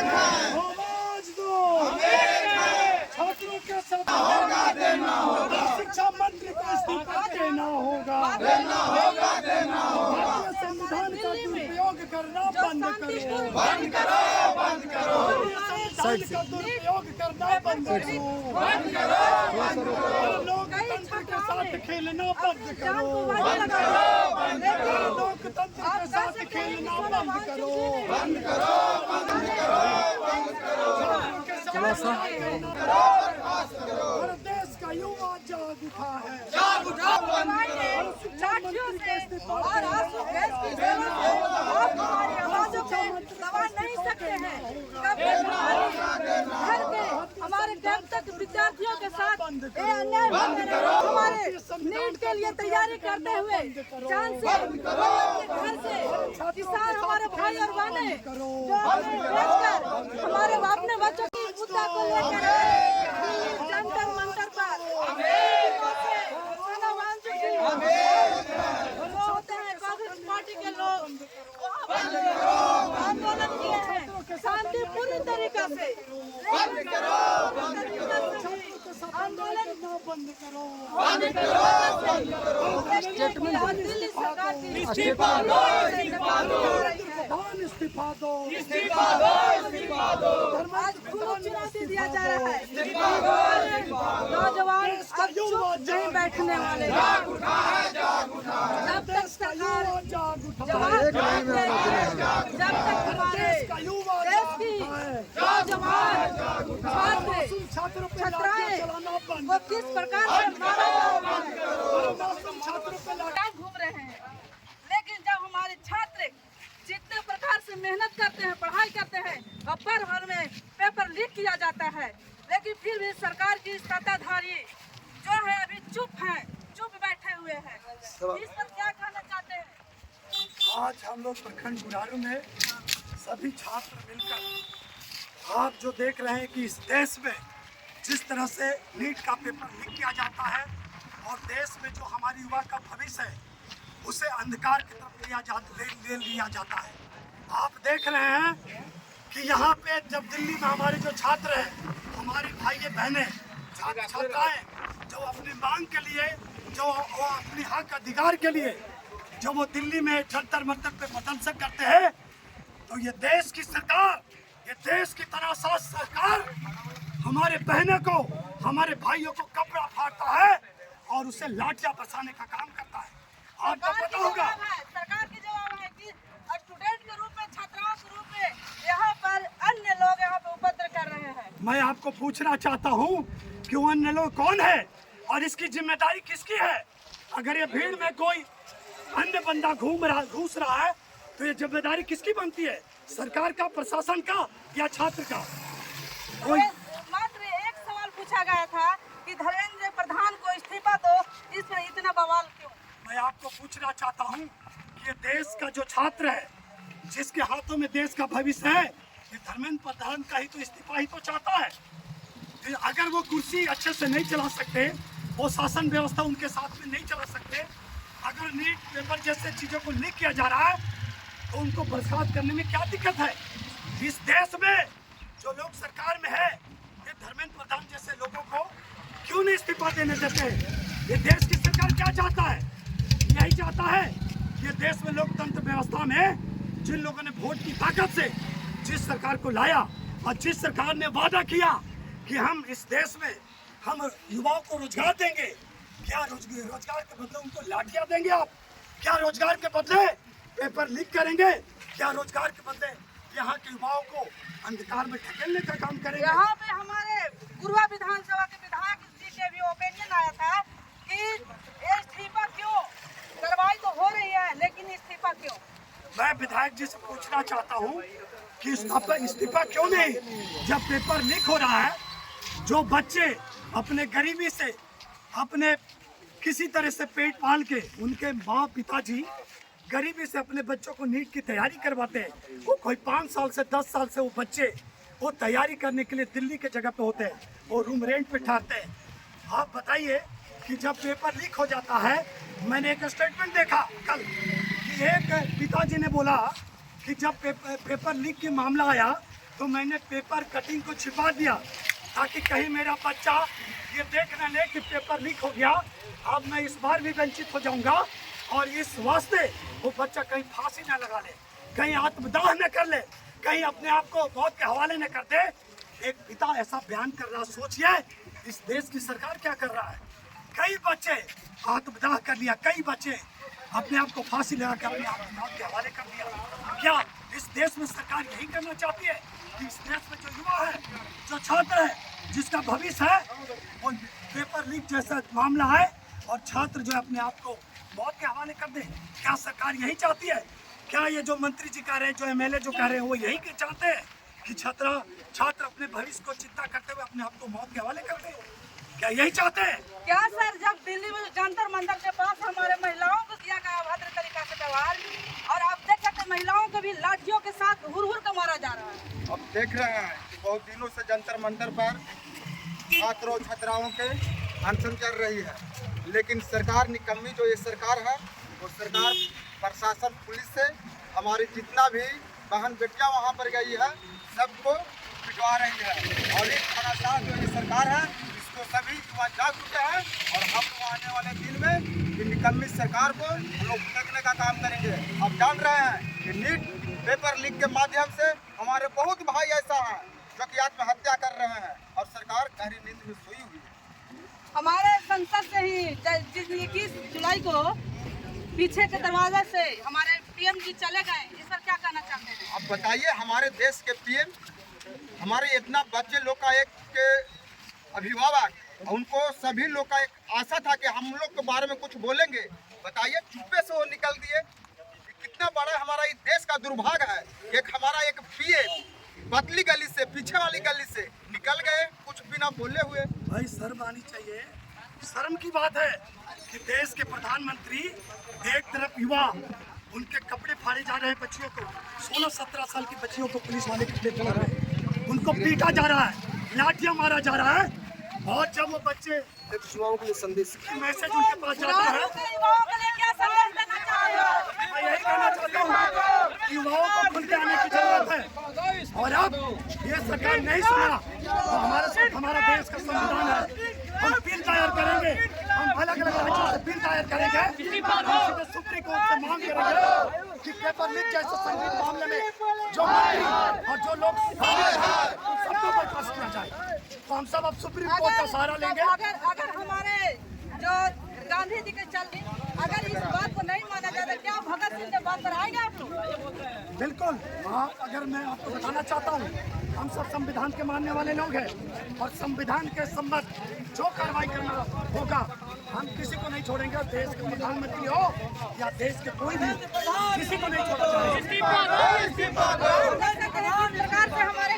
आवाज दो, छात्रों के साथ शिक्षा मंत्री को इस्तीफा देना होगा। भारतीय संविधान का दुरुपयोग करना बंद करो, संविधान का दुरुपयोग करना बंद करो, लोकतंत्र के साथ खेलना बंद करो, लोकतंत्र के साथ खेलना बंद करो, भारत देश का युवा जाग उठा है, जाग उठा साथियों से और आंसू गैस की सेवा से आप हमारी आवाजों को दबा नहीं सकते हैं। कब घर के हमारे जब तक विद्यार्थियों के साथ ये अन्याय बंद करो, हमारे नीट के लिए तैयारी करते हुए जान से घर से किसान हमारे भाई और बहने जो बेचकर हमारे अपने बच्चों की मुद्दा को लेकर जंतर मंतर पर होते हैं कांग्रेस पार्टी के लोग आंदोलन किए हैं शांतिपूर्ण तरीका से, आंदोलन बंद करो, दिल्ली सरकार इस्तीफा दो, इस्तीफा दो, इस्तीफा दो, इस्तीफा दो। आज खूब चुनौती दिया जा रहा है, नौजवान अब चुप नहीं बैठने वाले, जब तक सरकार जवाब जब तक हमारे देश की नौजवान छात्र छात्राएं वो किस प्रकार से घूम रहे हैं, लेकिन जब हमारे छात्र जितने प्रकार से मेहनत करते हैं, पढ़ाई करते हैं और पर हर में पेपर लीक किया जाता है, लेकिन फिर भी सरकार की सत्ताधारी जो है अभी चुप बैठे हुए हैं। इस पर क्या कहना चाहते हैं? आज हम लोग प्रखंड बुढ़ारू में सभी छात्र मिलकर आप जो देख रहे हैं कि इस देश में जिस तरह से नीट का पेपर लीक किया जाता है और देश में जो हमारी युवा का भविष्य है उसे अंधकार की तरफ ले लिया जाता है। आप देख रहे हैं कि यहाँ पे जब दिल्ली में हमारे जो छात्र हैं, हमारी भाई बहनें छात्राएं जो अपनी मांग के लिए, जो अपनी हक अधिकार के लिए जो वो दिल्ली में जंतर मंतर पे प्रदर्शन करते हैं, तो ये देश की सरकार, ये देश की तनाशाह सरकार हमारे बहनों को, हमारे भाइयों को कपड़ा फाड़ता है और उसे लाठियां बरसाने का काम करता है। आपको पता होगा सरकार की जवाब है कि स्टूडेंट के रूप में, छात्राओं के रूप में यहाँ पर अन्य लोग यहाँ पे उपद्रव कर रहे हैं। मैं आपको पूछना चाहता हूँ कि वो अन्य लोग कौन है और इसकी जिम्मेदारी किसकी है? अगर ये भीड़ में कोई अन्य बंदा घुस रहा है तो ये जिम्मेदारी किसकी बनती है? सरकार का, प्रशासन का या छात्र का? कोई मात्र एक सवाल पूछा गया था कि धर्मेंद्र प्रधान को इस्तीफा दो, इस पर इतना बवाल क्यों? मैं आपको पूछना चाहता हूँ कि ये देश का जो छात्र है, जिसके हाथों में देश का भविष्य है, ये धर्मेंद्र प्रधान का ही तो इस्तीफा ही तो चाहता है। अगर वो कुर्सी अच्छे से नहीं चला सकते, वो शासन व्यवस्था उनके साथ में नहीं चला सकते, अगर नीट पेपर जैसे चीज़ों को लीक किया जा रहा है तो उनको बर्खास्त करने में क्या दिक्कत है? इस देश में जो लोग सरकार में है, ये धर्मेंद्र प्रधान जैसे लोगों को क्यों नहीं इस्तीफा देने देते हैं? ये देश की सरकार क्या चाहता है? यही चाहता है कि देश में लोकतंत्र व्यवस्था में जिन लोगों ने वोट की ताकत से जिस सरकार को लाया और जिस सरकार ने वादा किया कि हम इस देश में हम युवाओं को रोजगार देंगे, क्या रोजगार के बदले उनको लाठियां देंगे आप? क्या रोजगार के बदले पेपर लीक करेंगे? क्या रोजगार के बदले यहाँ के युवाओं को अंधकार में ढकेलने का काम करेंगे? यहाँ पे हमारे गुरुआ विधानसभा के विधायक जी के भी ओपिनियन आया था कि इस्तीफा क्यों, कार्रवाई तो हो रही है लेकिन इस्तीफा क्यों? मैं विधायक जी से पूछना चाहता हूँ कि इस्तीफा क्यों नहीं? जब पेपर लीक हो रहा है, जो बच्चे अपने गरीबी से, अपने किसी तरह से पेट पाल के, उनके माँ पिताजी गरीबी से अपने बच्चों को नीट की तैयारी करवाते हैं, वो कोई 5 साल से 10 साल से वो बच्चे वो तैयारी करने के लिए दिल्ली के जगह पे होते हैं, वो रूम रेंट पे ठहरते हैं। आप बताइए कि जब पेपर लीक हो जाता है, मैंने एक स्टेटमेंट देखा कल कि एक पिताजी ने बोला कि जब पेपर लीक की मामला आया तो मैंने पेपर कटिंग को छिपा दिया ताकि कहीं मेरा बच्चा ये देख न ले कि पेपर लीक हो गया। अब मैं इस बार भी वंचित हो जाऊंगा और इस वास्ते वो बच्चा कहीं फांसी न लगा ले, कहीं आत्मदाह न कर ले, कहीं अपने आप को मौत के हवाले न कर दे। एक पिता ऐसा बयान कर रहा, सोचिए इस देश की सरकार क्या कर रहा है। कई बच्चे आत्मदाह कर लिया, कई बच्चे अपने आप को फांसी लगा कर अपने आप को मौत के हवाले कर दिया। क्या इस देश में सरकार यही करना चाहती है कि इस देश में जो युवा है, जो छात्र है, जिसका भविष्य है, वो पेपर लीक जैसा मामला है और छात्र जो है अपने आप को मौत के हवाले कर दे? क्या सरकार यही चाहती है? क्या ये जो मंत्री जी कह रहे हैं, जो एमएलए जो कह रहे हैं, वो यही चाहते हैं कि छात्र अपने भविष्य को चिंता करते हुए अपने आप को मौत के हवाले कर दे? क्या यही चाहते हैं? क्या सर, जब दिल्ली में जंतर मंतर के पास हमारे महिलाओं को किया गया अभद्र तरीका से व्यवहार, और आप देख सकते हैं महिलाओं को भी लाठियों के साथ हुर कर मारा जा रहा है। अब देख रहे हैं कि बहुत दिनों से जंतर मंतर पर छात्रों छात्राओं के अनशन चल रही है, लेकिन सरकार निकम्मी जो ये सरकार है, वो सरकार प्रशासन पुलिस से हमारी जितना भी बहन बेटियां वहाँ पर गई है सबको पिटवा रही है। और एक खरासार जो ये सरकार है इसको सभी युवा जाग चुके हैं और हम आने वाले दिन में कि निकम्मी सरकार को हम लोग देखने का काम करेंगे। आप जान रहे हैं कि नीट पेपर लीक के माध्यम से हमारे बहुत भाई ऐसा है जो कि आत्महत्या कर रहे हैं और सरकार गहरी नींद में सोई हुई है। हमारे संसद से ही 21 जुलाई को पीछे के दरवाजे से हमारे पीएम जी चले गए, इस पर क्या कहना चाहते हैं? अब बताइए, हमारे देश के पीएम, हमारे इतना बच्चे लोग का एक अभिभावक, उनको सभी लोग का एक आशा था कि हम लोग के बारे में कुछ बोलेंगे। बताइए, चुप्पे से वो निकल दिए। कितना बड़ा हमारा इस देश का दुर्भाग्य है। एक हमारा एक पीएम पतली गली से, पीछे वाली गली से निकल गए कुछ बिना बोले हुए। भाई शर्म आनी चाहिए। शर्म की बात है कि देश के प्रधानमंत्री एक तरफ युवा, उनके कपड़े फाड़े जा रहे हैं, बच्चियों को 16-17 साल की बच्चियों को पुलिस वाले कपड़े फाड़ रहे हैं, उनको पीटा जा रहा है, लाठियां मारा जा रहा है। और जब वो बच्चे युवाओं के लिए संदेश मैसेज उनके पास जाता है, युवाओं के लिए क्या संदेश देना चाहेंगे? मैं यही कहना चाहता हूँ कि युवाओं को खुल के आने की जरूरत है। और अब ये सरकार नहीं सुना तो हमारा देश का संविधान है, हम बिल दायर करेंगे, हम अलग अलग राज्यों से बिल दायर करेंगे, सुप्रीम कोर्ट से मांग करेंगे कि पेपर लीक जैसे संगीन मामले में जो मंत्री और जो लोग सबको बर्खास्त किया जाए। तो हम सब अब सुप्रीम कोर्ट का सहारा लेंगे। अगर हमारे जो गांधी जी के चलते अगर इस बात को नहीं माना जाता, क्या भगत सिंह के बात पर आएंगे आप लोग? बिल्कुल। हाँ, अगर मैं आपको बताना चाहता हूँ, हम सब संविधान के मानने वाले लोग हैं और संविधान के सम्मत जो कार्रवाई करना होगा हम किसी को नहीं छोड़ेंगे। देश के प्रधानमंत्री हो या देश के कोई भी, किसी को नहीं छोड़ा जाएगा। सरकार से हमारे